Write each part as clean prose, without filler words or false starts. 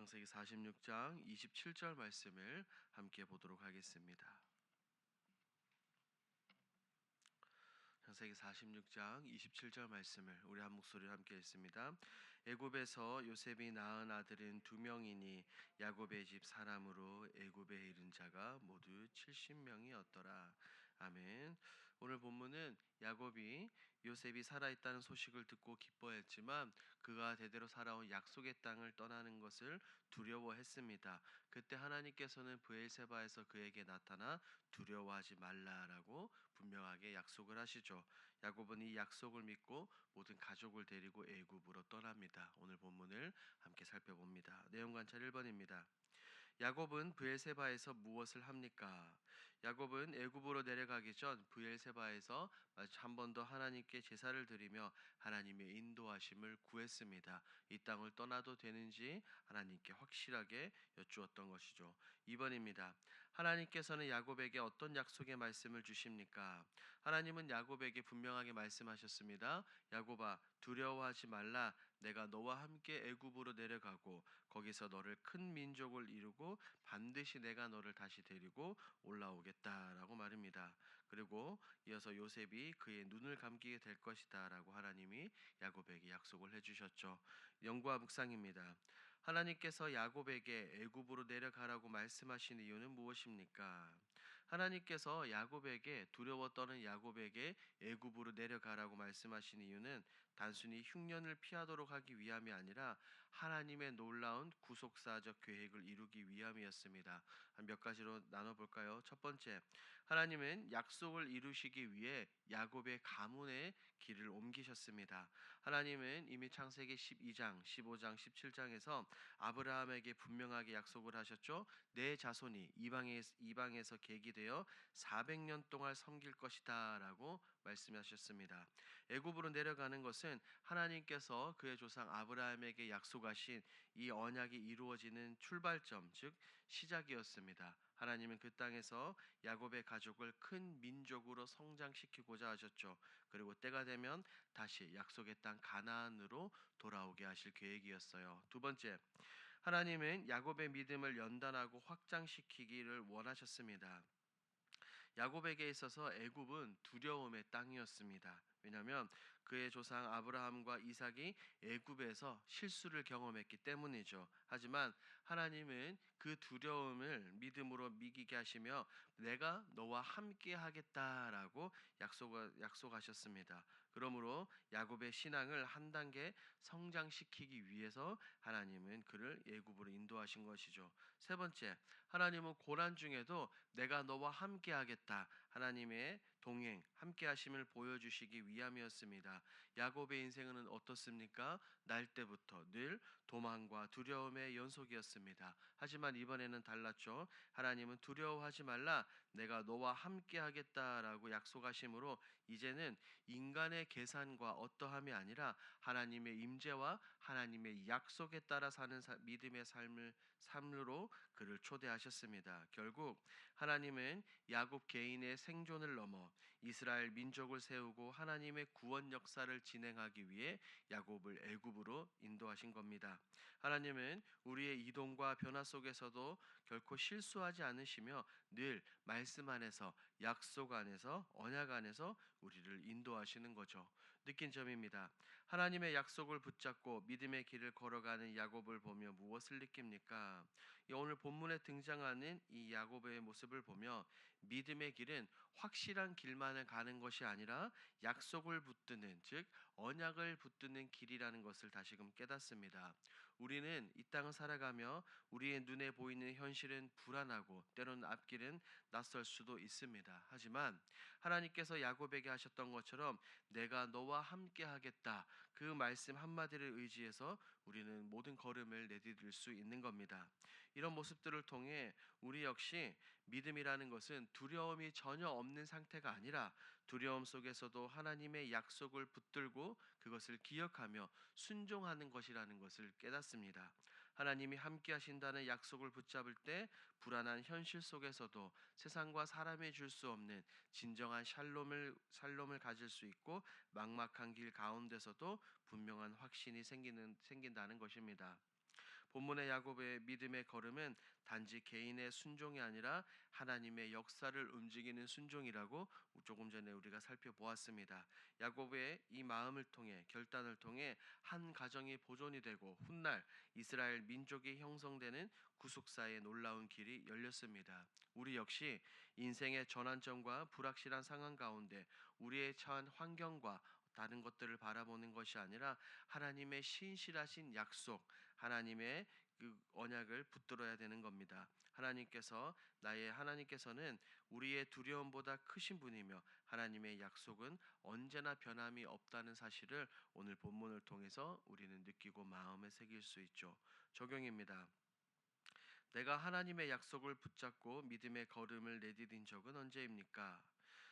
창세기 46장 27절 말씀을 함께 보도록 하겠습니다. 창세기 46장 27절 말씀을 우리 한 목소리로 함께 읽습니다. 애굽에서 요셉이 낳은 아들은 두 명이니 야곱의 집 사람으로 애굽에 이른 자가 모두 70명이었더라. 아멘. 오늘 본문은 야곱이 요셉이 살아있다는 소식을 듣고 기뻐했지만 그가 대대로 살아온 약속의 땅을 떠나는 것을 두려워했습니다. 그때 하나님께서는 브엘세바에서 그에게 나타나 두려워하지 말라라고 분명하게 약속을 하시죠. 야곱은 이 약속을 믿고 모든 가족을 데리고 애굽으로 떠납니다. 오늘 본문을 함께 살펴봅니다. 내용 관찰 1번입니다. 야곱은 브엘세바에서 무엇을 합니까? 야곱은 애굽으로 내려가기 전 브엘세바에서 한 번 더 하나님께 제사를 드리며 하나님의 인도하심을 구했습니다. 이 땅을 떠나도 되는지 하나님께 확실하게 여쭈었던 것이죠. 2번입니다. 하나님께서는 야곱에게 어떤 약속의 말씀을 주십니까? 하나님은 야곱에게 분명하게 말씀하셨습니다. 야곱아, 두려워하지 말라. 내가 너와 함께 애굽으로 내려가고 거기서 너를 큰 민족을 이루고 반드시 내가 너를 다시 데리고 올라오겠다라고 말입니다. 그리고 이어서 요셉이 그의 눈을 감기게 될 것이다라고 하나님이 야곱에게 약속을 해주셨죠. 영과 묵상입니다. 하나님께서 야곱에게 애굽으로 내려가라고 말씀하신 이유는 무엇입니까? 하나님께서 야곱에게 두려워 떠는 야곱에게 애굽으로 내려가라고 말씀하신 이유는 단순히 흉년을 피하도록 하기 위함이 아니라 하나님의 놀라운 구속사적 계획을 이루기 위함이었습니다. 몇 가지로 나눠볼까요? 첫 번째, 하나님은 약속을 이루시기 위해 야곱의 가문의 길을 옮기셨습니다. 하나님은 이미 창세기 12장, 15장, 17장에서 아브라함에게 분명하게 약속을 하셨죠. 내 자손이 이방에서 계기되어 400년 동안 섬길 것이다 라고 말씀하셨습니다. 애굽으로 내려가는 것은 하나님께서 그의 조상 아브라함에게 약속하신 이 언약이 이루어지는 출발점, 즉 시작이었습니다. 하나님은 그 땅에서 야곱의 가족을 큰 민족으로 성장시키고자 하셨죠. 그리고 때가 되면 다시 약속의 땅 가나안으로 돌아오게 하실 계획이었어요. 두 번째, 하나님은 야곱의 믿음을 연단하고 확장시키기를 원하셨습니다. 야곱에게 있어서 애굽은 두려움의 땅이었습니다. 왜냐하면 그의 조상 아브라함과 이삭이 애굽에서 실수를 경험했기 때문이죠. 하지만 하나님은 그 두려움을 믿음으로 이기게 하시며 내가 너와 함께 하겠다라고 약속하셨습니다. 그러므로 야곱의 신앙을 한 단계 성장시키기 위해서 하나님은 그를 애굽으로 인도하신 것이죠. 세 번째, 하나님은 고난 중에도 내가 너와 함께 하겠다. 하나님의 동행, 함께 하심을 보여주시기 위함이었습니다. 야곱의 인생은 어떻습니까? 날 때부터 늘 도망과 두려움의 연속이었습니다. 하지만 이번에는 달랐죠. 하나님은 두려워하지 말라. 내가 너와 함께 하겠다라고 약속하심으로 이제는 인간의 계산과 어떠함이 아니라 하나님의 임재와 하나님의 약속에 따라 사는 믿음의 삶으로 그를 초대하셨습니다. 결국 하나님은 야곱 개인의 생존을 넘어 이스라엘 민족을 세우고 하나님의 구원 역사를 진행하기 위해 야곱을 애굽으로 인도하신 겁니다. 하나님은 우리의 이동과 변화 속에서도 결코 실수하지 않으시며 늘 말씀 안에서 약속 안에서 언약 안에서 우리를 인도하시는 거죠. 느낀 점입니다. 하나님의 약속을 붙잡고 믿음의 길을 걸어가는 야곱을 보며 무엇을 느낍니까? 오늘 본문에 등장하는 이 야곱의 모습을 보며 믿음의 길은 확실한 길만을 가는 것이 아니라 약속을 붙드는, 즉 언약을 붙드는 길이라는 것을 다시금 깨닫습니다. 우리는 이 땅을 살아가며 우리의 눈에 보이는 현실은 불안하고 때로는 앞길은 낯설 수도 있습니다. 하지만 하나님께서 야곱에게 하셨던 것처럼 내가 너와 함께 하겠다, 그 말씀 한마디를 의지해서 우리는 모든 걸음을 내디딜 수 있는 겁니다. 이런 모습들을 통해 우리 역시 믿음이라는 것은 두려움이 전혀 없는 상태가 아니라 두려움 속에서도 하나님의 약속을 붙들고 그것을 기억하며 순종하는 것이라는 것을 깨닫습니다. 하나님이 함께 하신다는 약속을 붙잡을 때 불안한 현실 속에서도 세상과 사람이 줄 수 없는 진정한 샬롬을 가질 수 있고 막막한 길 가운데서도 분명한 확신이 생긴다는 것입니다. 본문의 야곱의 믿음의 걸음은 단지 개인의 순종이 아니라 하나님의 역사를 움직이는 순종이라고 조금 전에 우리가 살펴보았습니다. 야곱의 이 마음을 통해 결단을 통해 한 가정이 보존이 되고 훗날 이스라엘 민족이 형성되는 구속사의 놀라운 길이 열렸습니다. 우리 역시 인생의 전환점과 불확실한 상황 가운데 우리의 처한 환경과 다른 것들을 바라보는 것이 아니라 하나님의 신실하신 약속, 하나님의 그 언약을 붙들어야 되는 겁니다. 하나님께서는 우리의 두려움보다 크신 분이며 하나님의 약속은 언제나 변함이 없다는 사실을 오늘 본문을 통해서 우리는 느끼고 마음에 새길 수 있죠. 적용입니다. 내가 하나님의 약속을 붙잡고 믿음의 걸음을 내디딘 적은 언제입니까?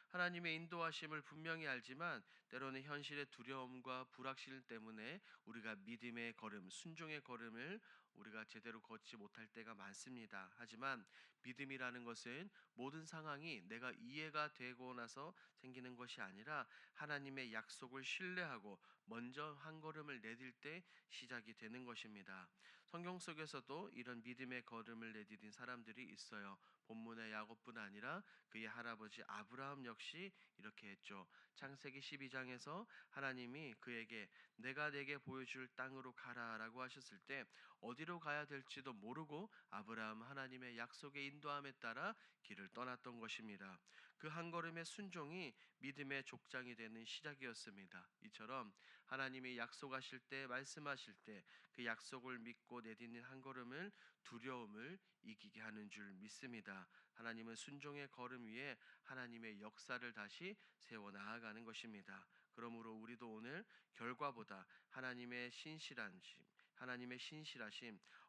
하나님의 인도하심을 분명히 알지만 때로는 현실의 두려움과 불확실 때문에 우리가 믿음의 걸음, 순종의 걸음을 우리가 제대로 걷지 못할 때가 많습니다. 하지만 믿음이라는 것은 모든 상황이 내가 이해가 되고 나서 생기는 것이 아니라 하나님의 약속을 신뢰하고 먼저 한 걸음을 내딜 때 시작이 되는 것입니다. 성경 속에서도 이런 믿음의 걸음을 내디딘 사람들이 있어요. 본문의 야곱뿐 아니라 그의 할아버지 아브라함 역시 이렇게 했죠. 창세기 12장에서 하나님이 그에게 내가 내게 보여줄 땅으로 가라라고 하셨을 때 어디로 가야 될지도 모르고 아브라함 하나님의 약속의 인도함에 따라 길을 떠났던 것입니다. 그 한 걸음의 순종이 믿음의 족장이 되는 시작이었습니다. 이처럼 하나님이 약속하실 때 말씀하실 때 그 약속을 믿고 내딛는 한 걸음을 두려움을 이기게 하는 줄 믿습니다. 하나님은 순종의 걸음 위에 하나님의 역사를 다시 세워 나아가는 것입니다. 그러므로 우리도 오늘 결과보다 하나님의 신실하심,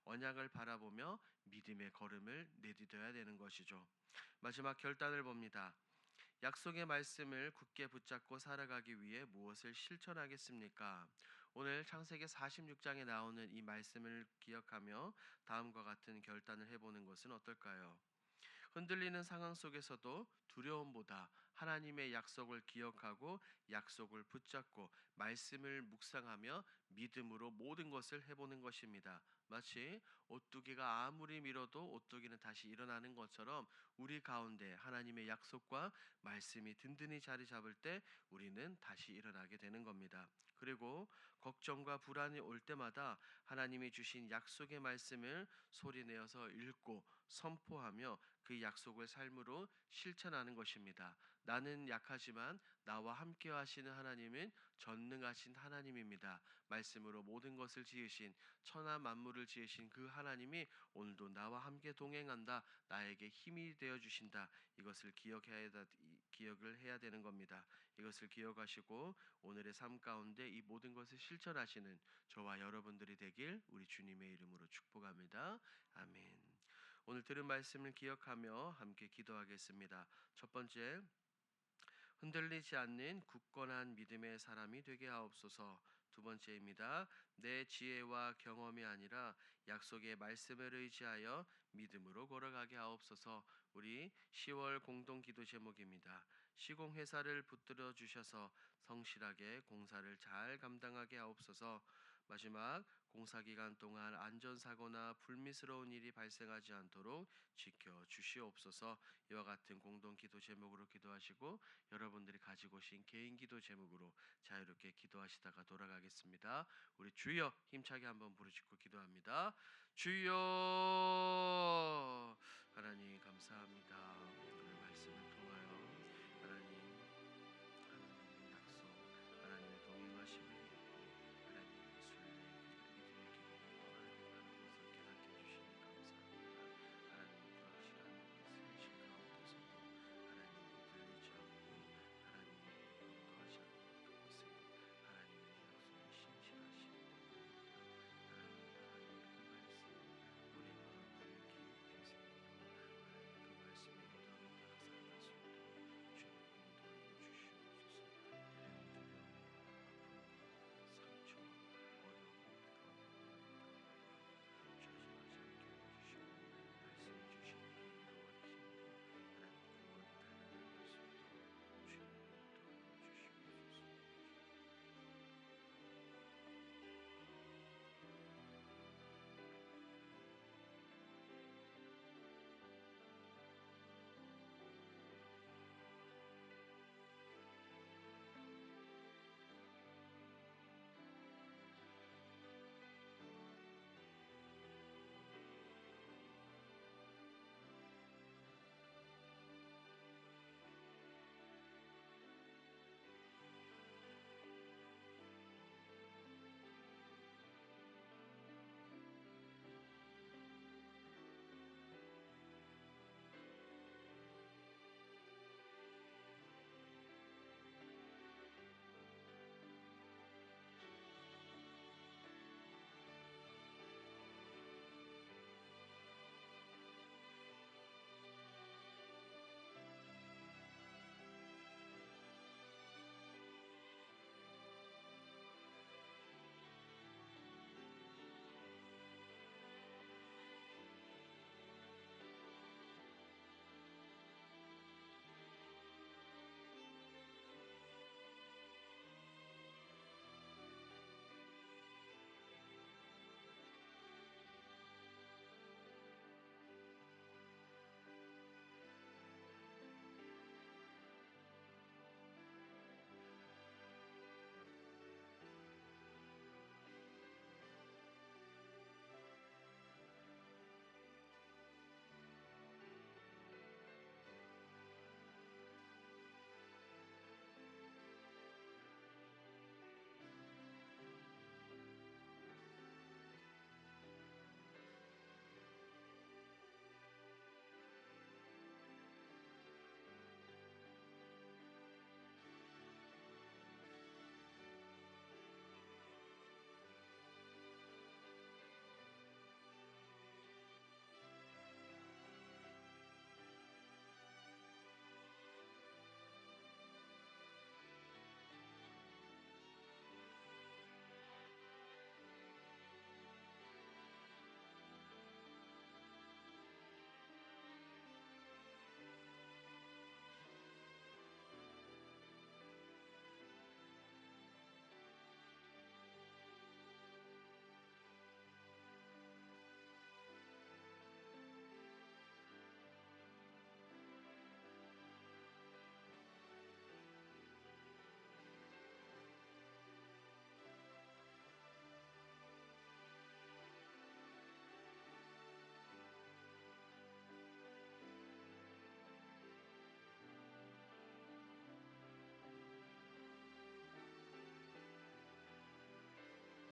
언약을 바라보며 믿음의 걸음을 내딛어야 되는 것이죠. 마지막 결단을 봅니다. 약속의 말씀을 굳게 붙잡고 살아가기 위해 무엇을 실천하겠습니까? 오늘 창세기 46장에 나오는 이 말씀을 기억하며 다음과 같은 결단을 해보는 것은 어떨까요? 흔들리는 상황 속에서도 두려움보다 하나님의 약속을 기억하고 약속을 붙잡고 말씀을 묵상하며 믿음으로 모든 것을 해보는 것입니다. 마치 오뚜기가 아무리 밀어도 오뚜기는 다시 일어나는 것처럼 우리 가운데 하나님의 약속과 말씀이 든든히 자리 잡을 때 우리는 다시 일어나게 되는 겁니다. 그리고 걱정과 불안이 올 때마다 하나님이 주신 약속의 말씀을 소리내어서 읽고 선포하며 그 약속을 삶으로 실천하는 것입니다. 나는 약하지만 나와 함께 하시는 하나님은 전능하신 하나님입니다. 말씀으로 모든 것을 지으신 천하 만물을 지으신 그 하나님이 오늘도 나와 함께 동행한다. 나에게 힘이 되어 주신다. 이것을 기억을 해야 되는 겁니다. 이것을 기억하시고 오늘의 삶 가운데 이 모든 것을 실천하시는 저와 여러분들이 되길 우리 주님의 이름으로 축복합니다. 아멘. 오늘 들은 말씀을 기억하며 함께 기도하겠습니다. 첫 번째, 흔들리지 않는 굳건한 믿음의 사람이 되게 하옵소서. 두 번째입니다. 내 지혜와 경험이 아니라 약속의 말씀을 의지하여 믿음으로 걸어가게 하옵소서. 우리 10월 공동 기도 제목입니다. 시공회사를 붙들어 주셔서 성실하게 공사를 잘 감당하게 하옵소서. 마지막 공사 기간 동안 안전사고나 불미스러운 일이 발생하지 않도록 지켜 주시옵소서. 이와 같은 공동 기도 제목으로 기도하시고 여러분들이 가지고 오신 개인 기도 제목으로 자유롭게 기도하시다가 돌아가겠습니다. 우리 주여 힘차게 한번 부르짖고 기도합니다. 주여. 하나님 감사합니다.